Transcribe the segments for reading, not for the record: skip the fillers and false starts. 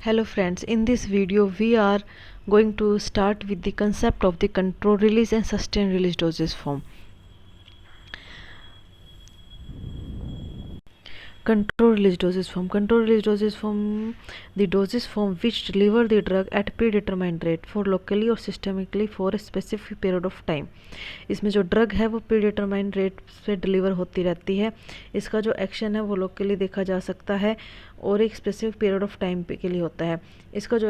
Hello friends, in this video we are going to start with the concept of the control release and sustained release dosage form. Control release dosage form, the dosage form which deliver the drug at predetermined rate for locally or systemically for a specific period of time. इसमें जो drug है वो predetermined rate से deliver होती रहती है। इसका जो एक्शन है वो लोकली देखा जा सकता है और एक स्पेसिफिक पीरियड ऑफ टाइम के लिए होता है। इसका जो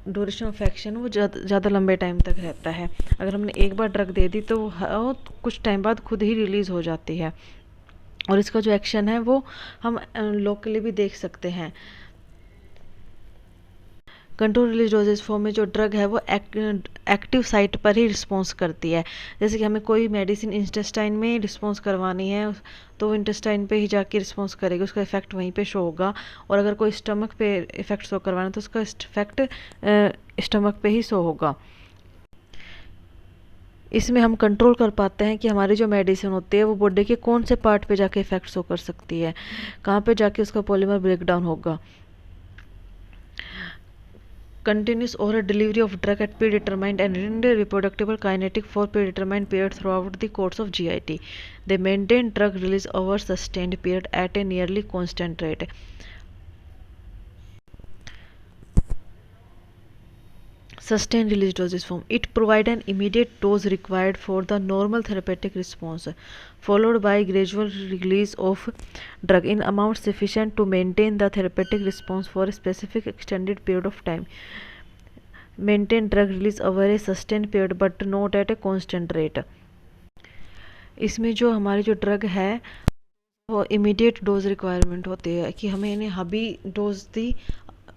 ड्यूरेशन ऑफ एक्शन वो ज़्यादा लंबे टाइम तक रहता है। अगर हमने एक बार ड्रग दे दी तो वो कुछ टाइम बाद खुद ही रिलीज़ हो जाती है और इसका जो एक्शन है वो हम लोकली भी देख सकते हैं। कंट्रोल रिलीज डोजेज फॉर्म में जो ड्रग है वो एक्टिव साइट पर ही रिस्पॉन्स करती है। जैसे कि हमें कोई मेडिसिन इंटेस्टाइन में रिस्पॉन्स करवानी है तो वो इंटेस्टाइन पे ही जाके रिस्पॉन्स करेगी, उसका इफेक्ट वहीं पे शो होगा। और अगर कोई स्टमक पे इफेक्ट शो करवाना है तो उसका इफेक्ट स्टमक पे ही शो होगा। इसमें हम कंट्रोल कर पाते हैं कि हमारी जो मेडिसिन होती है वो बॉडी के कौन से पार्ट पे जाके इफेक्ट शो कर सकती है, कहाँ पे जाके उसका पॉलीमर ब्रेकडाउन होगा। Continuous oral delivery of drug at predetermined and reproducible kinetic for predetermined period throughout the course of GIT. They maintain drug release over sustained period at a nearly constant rate. Sustained release dosage form. It provides an immediate dose required for the normal therapeutic response, followed by gradual release of drug in amount sufficient to maintain the therapeutic response for a specific extended period of time. Maintain drug release over a sustained period but not at a constant rate. इसमें जो हमारी जो drug है वो immediate dose requirement होती है कि हमें इन्हें अभी डोज दी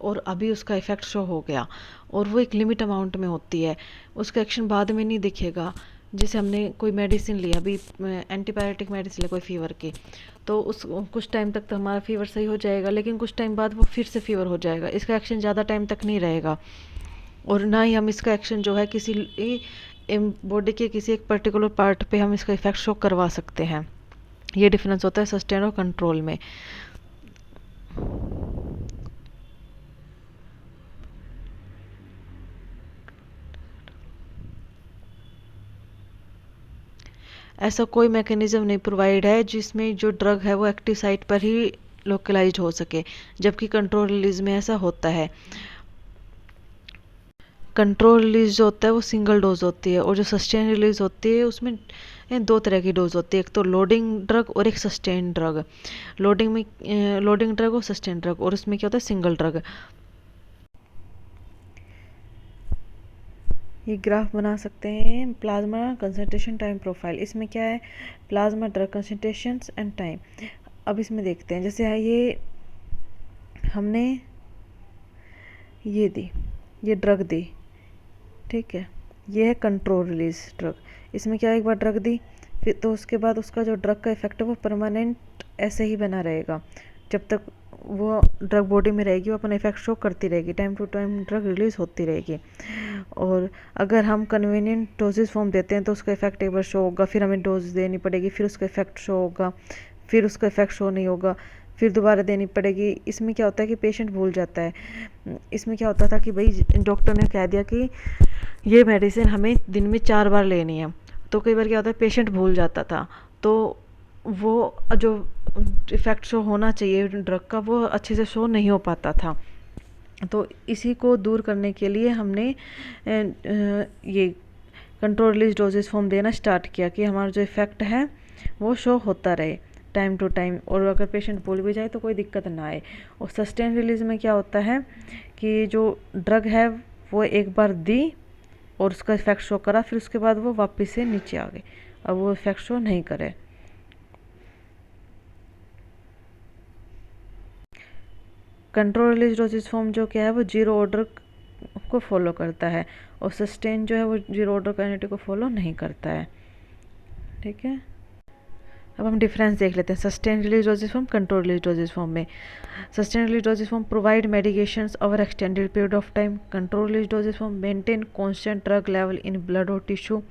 और अभी उसका इफ़ेक्ट शो हो गया, और वो एक लिमिट अमाउंट में होती है, उसका एक्शन बाद में नहीं दिखेगा। जैसे हमने कोई मेडिसिन लिया, अभी एंटीबायोटिक मेडिसिन लिया कोई फीवर की, तो उस कुछ टाइम तक तो हमारा फीवर सही हो जाएगा, लेकिन कुछ टाइम बाद वो फिर से फीवर हो जाएगा। इसका एक्शन ज़्यादा टाइम तक नहीं रहेगा और ना ही हम इसका एक्शन जो है किसी बॉडी के किसी एक पर्टिकुलर पार्ट पे हम इसका इफेक्ट शो करवा सकते हैं। ये डिफरेंस होता है सस्टेन और कंट्रोल में। ऐसा कोई मैकेनिज्म नहीं प्रोवाइड है जिसमें जो ड्रग है वो एक्टिव साइट पर ही लोकलाइज हो सके, जबकि कंट्रोल रिलीज में ऐसा होता है। कंट्रोल रिलीज जो होता है वो सिंगल डोज होती है और जो सस्टेन रिलीज होती है उसमें दो तरह की डोज होती है, एक तो लोडिंग ड्रग और एक सस्टेन ड्रग। लोडिंग ड्रग और सस्टेन ड्रग, और उसमें क्या होता है सिंगल ड्रग। ये ग्राफ बना सकते हैं प्लाज्मा कंसंट्रेशन टाइम प्रोफाइल। इसमें क्या है, plasma drug concentrations and time. अब इसमें देखते हैं, जैसे है ये हमने ये दी, ये ड्रग दी, ठीक है, ये है कंट्रोल रिलीज ड्रग। इसमें क्या, एक बार ड्रग दी फिर तो उसके बाद उसका जो ड्रग का इफेक्ट है वो परमानेंट ऐसे ही बना रहेगा। जब तक वो ड्रग बॉडी में रहेगी वो अपना इफेक्ट शो करती रहेगी, time to time drug release होती रहेगी। और अगर हम कन्वीनियंट डोजेज फॉर्म देते हैं तो उसका इफेक्ट एक बार शो होगा, फिर हमें डोज देनी पड़ेगी, फिर उसका इफेक्ट शो होगा, फिर उसका इफेक्ट शो नहीं होगा, फिर दोबारा देनी पड़ेगी। इसमें क्या होता है कि पेशेंट भूल जाता है। इसमें क्या होता था कि भाई डॉक्टर ने कह दिया कि ये मेडिसिन हमें दिन में 4 बार लेनी है, तो कई बार क्या होता है पेशेंट भूल जाता था, तो वो जो इफ़ेक्ट शो होना चाहिए ड्रग का वो अच्छे से शो नहीं हो पाता था। तो इसी को दूर करने के लिए हमने ये कंट्रोल रिलीज डोजेज फॉर्म देना स्टार्ट किया कि हमारा जो इफ़ेक्ट है वो शो होता रहे टाइम टू टाइम, और अगर पेशेंट भूल भी जाए तो कोई दिक्कत ना आए। और सस्टेन रिलीज में क्या होता है कि जो ड्रग है वो एक बार दी और उसका इफेक्ट शो करा, फिर उसके बाद वो वापस से नीचे आ गए, अब वो इफेक्ट शो नहीं करे। कंट्रोल रिलीज डोजेज फॉर्म जो क्या है वो जीरो ऑर्डर को फॉलो करता है और सस्टेन जो है वो जीरो ऑर्डर काइनेटिक को फॉलो नहीं करता है, ठीक है। अब हम डिफरेंस देख लेते हैं sustain release dosage form, control release dosage form में। Sustain release dosage form provide medications over extended period of time. Control release dosage form maintain constant drug level in blood और टिश्यू।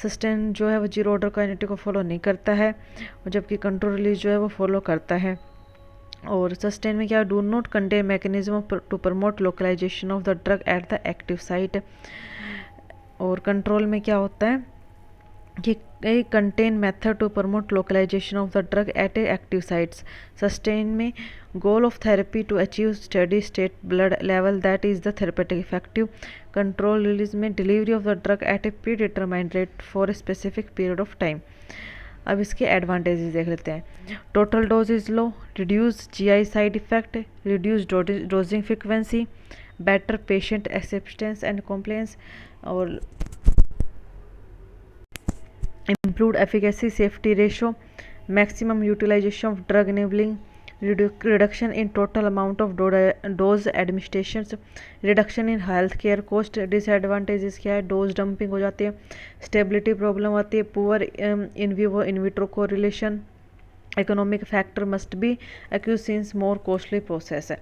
सस्टेन जो है वो zero order kinetic को follow नहीं करता है, और जबकि कंट्रोल रिलीज जो है वो फॉलो करता है। और सस्टेन में क्या, do not contain mechanism to promote localisation of the drug at the active site. और कंट्रोल में क्या होता है कि contain method to promote localisation of the drug at active sites. Sustain में goal of therapy to achieve steady state blood level that is the therapeutic effective. Control release में delivery of the drug at a pre determined rate for a specific period of time. अब इसके advantages देख लेते हैं। Total dose is low, reduce GI side effect, reduce dosing frequency, better patient acceptance and कॉम्प्लेंस, और improved efficacy safety ratio, maximum utilization of drug enabling, reduction in total amount of dose administrations, reduction in healthcare cost। disadvantages क्या है, dose dumping हो जाती है, stability problem आती है, poor in vivo in vitro correlation, economic factor must be accused since more costly process है।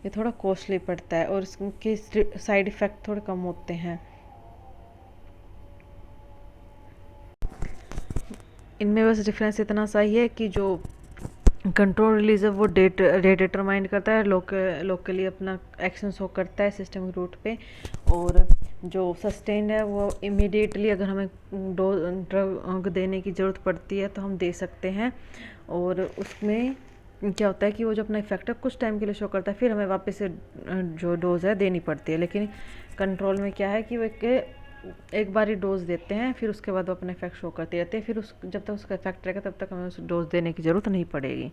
ये थोड़ा कॉस्टली पड़ता है और इसके साइड इफ़ेक्ट थोड़े कम होते हैं। इनमें बस डिफरेंस इतना सा ही है कि जो कंट्रोल रिलीज है वो डेट डिटरमाइन करता है, लोकली अपना एक्शन शो करता है सिस्टम रूट पे, और जो सस्टेन है वो इमीडिएटली अगर हमें ड्रग देने की ज़रूरत पड़ती है तो हम दे सकते हैं। और उसमें क्या होता है कि वो जो अपना इफेक्ट है कुछ टाइम के लिए शो करता है, फिर हमें वापस से जो डोज है देनी पड़ती है। लेकिन कंट्रोल में क्या है कि वो एक बार ही डोज देते हैं, फिर उसके बाद वो अपना इफेक्ट शो करते रहते हैं, फिर उस जब तक उसका इफेक्ट रहेगा तब तक हमें उस डोज देने की ज़रूरत नहीं पड़ेगी।